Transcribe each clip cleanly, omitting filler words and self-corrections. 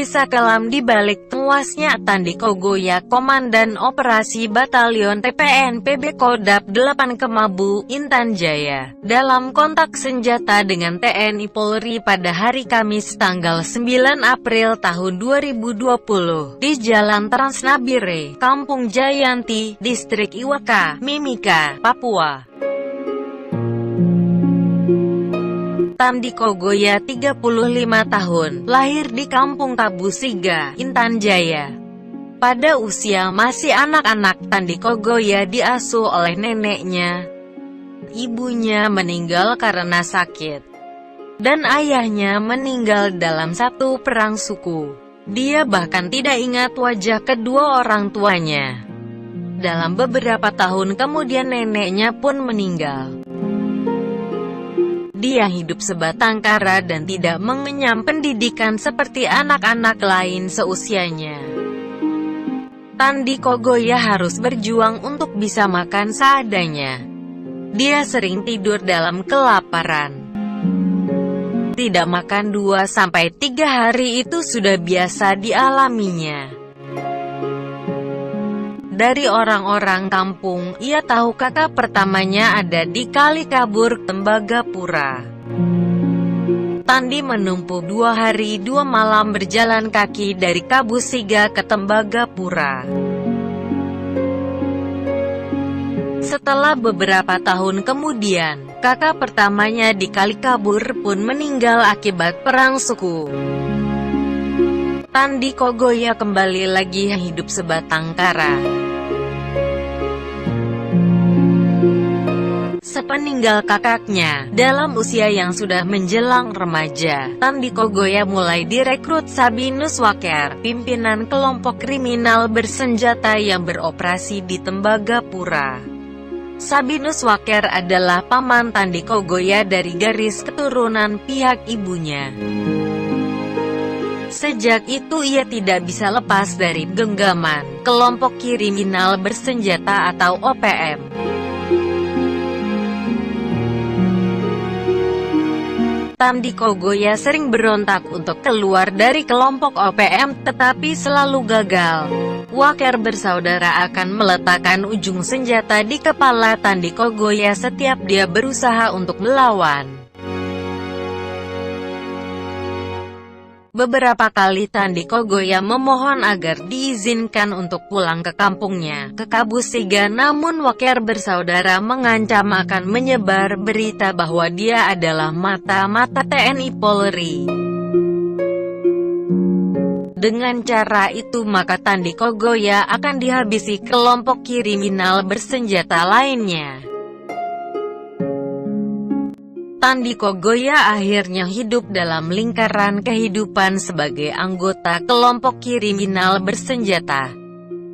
kisah kelam di balik tewasnya Tandhi Kogoya, Komandan Operasi Batalion TPNPB Kodap 8 Kemabu, Intan Jaya, dalam kontak senjata dengan TNI Polri pada hari Kamis tanggal 9 April tahun 2020, di Jalan Trans Nabire, Kampung Jayanti, Distrik Iwaka, Mimika, Papua. Tandhi Kogoya, 35 tahun, lahir di Kampung Kabusiga, Intan Jaya. Pada usia masih anak-anak, Tandhi Kogoya diasuh oleh neneknya. Ibunya meninggal karena sakit, dan ayahnya meninggal dalam satu perang suku. Dia bahkan tidak ingat wajah kedua orang tuanya. Dalam beberapa tahun kemudian neneknya pun meninggal. Dia hidup sebatang kara dan tidak mengenyam pendidikan seperti anak-anak lain seusianya. Tandhi Kogoya harus berjuang untuk bisa makan seadanya. Dia sering tidur dalam kelaparan. Tidak makan 2-3 hari itu sudah biasa dialaminya. Dari orang-orang kampung, ia tahu kakak pertamanya ada di Kalikabur, Tembagapura. Tandhi menempuh 2 hari 2 malam berjalan kaki dari Kabusiga ke Tembagapura. Setelah beberapa tahun kemudian, kakak pertamanya di Kalikabur pun meninggal akibat perang suku. Tandhi Kogoya kembali lagi hidup sebatang kara. Sepeninggal kakaknya, dalam usia yang sudah menjelang remaja, Tandhi Kogoya mulai direkrut Sabinus Waker, pimpinan kelompok kriminal bersenjata yang beroperasi di Tembagapura. Sabinus Waker adalah paman Tandhi Kogoya dari garis keturunan pihak ibunya. Sejak itu ia tidak bisa lepas dari genggaman kelompok kriminal bersenjata atau OPM. Tandhi Kogoya sering berontak untuk keluar dari kelompok OPM, tetapi selalu gagal. Waker bersaudara akan meletakkan ujung senjata di kepala Tandhi Kogoya setiap dia berusaha untuk melawan. Beberapa kali Tandhi Kogoya memohon agar diizinkan untuk pulang ke kampungnya, ke Kabusiga, namun Waker bersaudara mengancam akan menyebar berita bahwa dia adalah mata-mata TNI Polri. Dengan cara itu maka Tandhi Kogoya akan dihabisi kelompok kriminal bersenjata lainnya. Tandhi Kogoya akhirnya hidup dalam lingkaran kehidupan sebagai anggota kelompok kriminal bersenjata.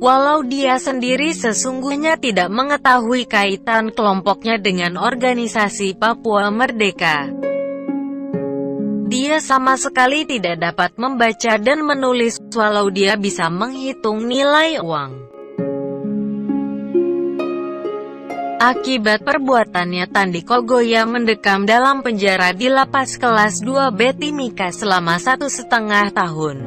Walau dia sendiri sesungguhnya tidak mengetahui kaitan kelompoknya dengan organisasi Papua Merdeka. Dia sama sekali tidak dapat membaca dan menulis, walau dia bisa menghitung nilai uang. Akibat perbuatannya, Tandhi Kogoya mendekam dalam penjara di lapas kelas 2B Timika selama 1,5 tahun.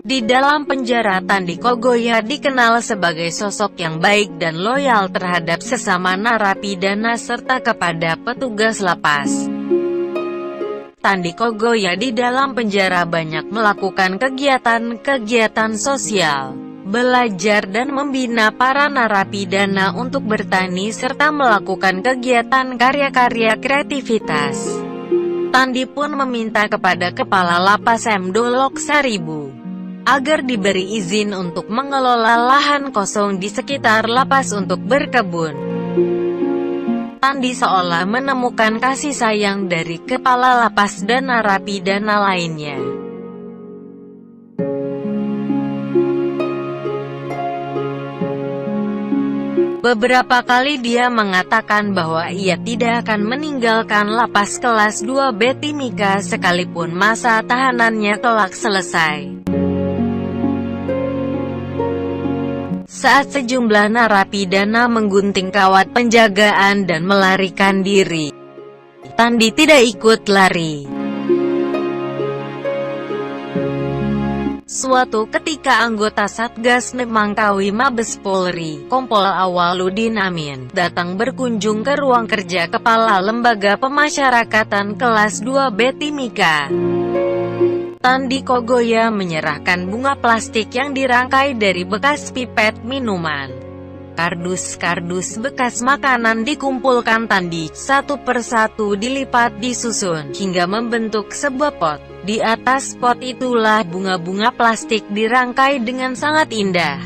Di dalam penjara, Tandhi Kogoya dikenal sebagai sosok yang baik dan loyal terhadap sesama narapidana serta kepada petugas lapas. Tandhi Kogoya di dalam penjara banyak melakukan kegiatan-kegiatan sosial, belajar dan membina para narapidana untuk bertani serta melakukan kegiatan karya-karya kreativitas. Tandhi pun meminta kepada Kepala Lapas M. Dolok Saribu agar diberi izin untuk mengelola lahan kosong di sekitar lapas untuk berkebun. Tandhi seolah menemukan kasih sayang dari kepala lapas dan narapidana lainnya. Beberapa kali dia mengatakan bahwa ia tidak akan meninggalkan lapas kelas 2B Timika sekalipun masa tahanannya kelak selesai. Saat sejumlah narapidana menggunting kawat penjagaan dan melarikan diri, Tandhi tidak ikut lari. Suatu ketika anggota Satgas Nemangkawi Mabes Polri, Kompol Awaludin Amin, datang berkunjung ke ruang kerja Kepala Lembaga Pemasyarakatan kelas 2B Timika. Tandi Kogoya menyerahkan bunga plastik yang dirangkai dari bekas pipet minuman. Kardus-kardus bekas makanan dikumpulkan Tandi, satu persatu dilipat disusun, hingga membentuk sebuah pot. Di atas pot itulah bunga-bunga plastik dirangkai dengan sangat indah.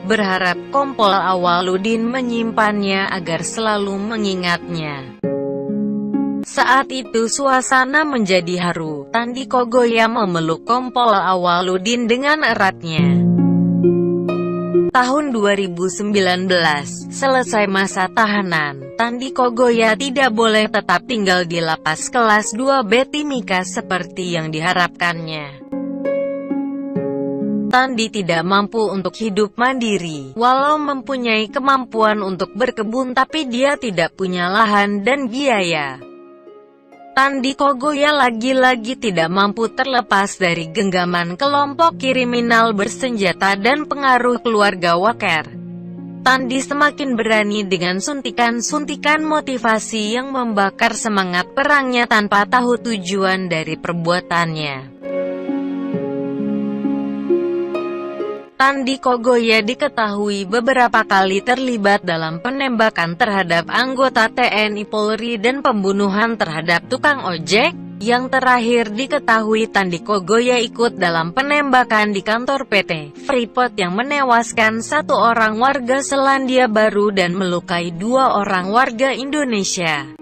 Berharap Kompol Awaludin menyimpannya agar selalu mengingatnya. Saat itu suasana menjadi haru. Tandi Kogoya memeluk Kompol Awaludin dengan eratnya. Tahun 2019, selesai masa tahanan, Tandi Kogoya tidak boleh tetap tinggal di lapas kelas 2B Timika seperti yang diharapkannya. Tandi tidak mampu untuk hidup mandiri, walau mempunyai kemampuan untuk berkebun tapi dia tidak punya lahan dan biaya. Tandi Kogoya lagi-lagi tidak mampu terlepas dari genggaman kelompok kriminal bersenjata dan pengaruh keluarga Waker. Tandi semakin berani dengan suntikan-suntikan motivasi yang membakar semangat perangnya tanpa tahu tujuan dari perbuatannya. Tandi Kogoya diketahui beberapa kali terlibat dalam penembakan terhadap anggota TNI Polri dan pembunuhan terhadap tukang ojek. Yang terakhir diketahui Tandi Kogoya ikut dalam penembakan di kantor PT Freeport yang menewaskan 1 orang warga Selandia Baru dan melukai 2 orang warga Indonesia.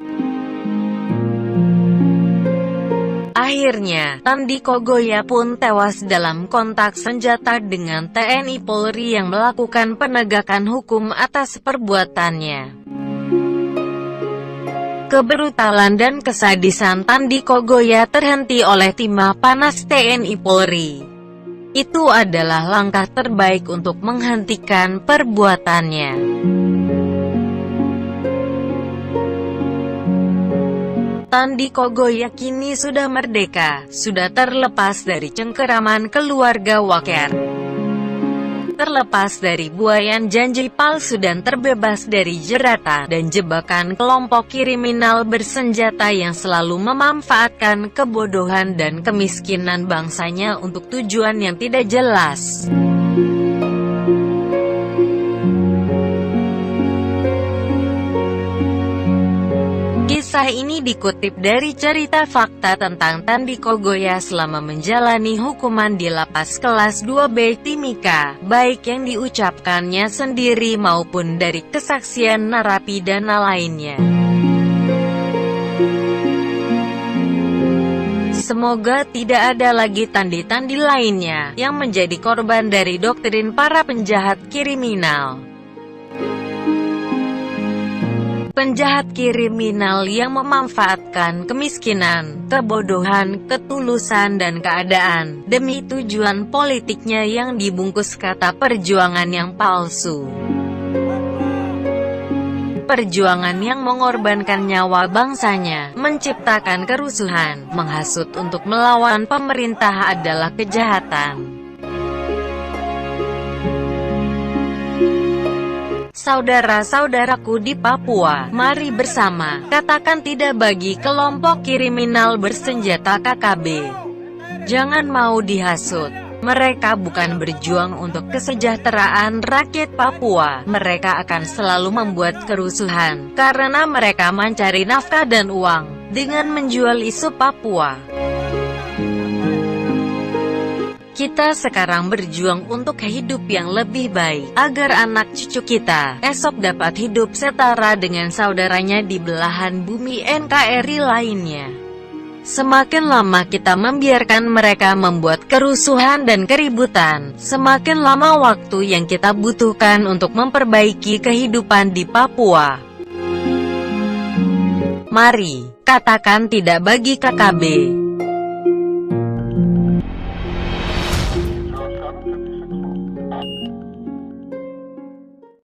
Akhirnya, Tandi Kogoya pun tewas dalam kontak senjata dengan TNI Polri yang melakukan penegakan hukum atas perbuatannya. Kebrutalan dan kesadisan Tandi Kogoya terhenti oleh timah panas TNI Polri. Itu adalah langkah terbaik untuk menghentikan perbuatannya. Tandi Kogoya kini sudah merdeka, sudah terlepas dari cengkeraman keluarga Waker. Terlepas dari buayan janji palsu dan terbebas dari jeratan dan jebakan kelompok kriminal bersenjata yang selalu memanfaatkan kebodohan dan kemiskinan bangsanya untuk tujuan yang tidak jelas. Kisah ini dikutip dari cerita fakta tentang Tandi Kogoya selama menjalani hukuman di lapas kelas 2B Timika, baik yang diucapkannya sendiri maupun dari kesaksian narapidana lainnya. Semoga tidak ada lagi tandi-tandi lainnya yang menjadi korban dari doktrin para penjahat kriminal. Penjahat kriminal yang memanfaatkan kemiskinan, kebodohan, ketulusan dan keadaan, demi tujuan politiknya yang dibungkus kata perjuangan yang palsu. Perjuangan yang mengorbankan nyawa bangsanya, menciptakan kerusuhan, menghasut untuk melawan pemerintah adalah kejahatan. Saudara-saudaraku di Papua, mari bersama katakan tidak bagi kelompok kriminal bersenjata KKB. Jangan mau dihasut. Mereka bukan berjuang untuk kesejahteraan rakyat Papua. Mereka akan selalu membuat kerusuhan karena mereka mencari nafkah dan uang dengan menjual isu Papua. Kita sekarang berjuang untuk hidup yang lebih baik, agar anak cucu kita esok dapat hidup setara dengan saudaranya di belahan bumi NKRI lainnya. Semakin lama kita membiarkan mereka membuat kerusuhan dan keributan, semakin lama waktu yang kita butuhkan untuk memperbaiki kehidupan di Papua. Mari, katakan tidak bagi KKB.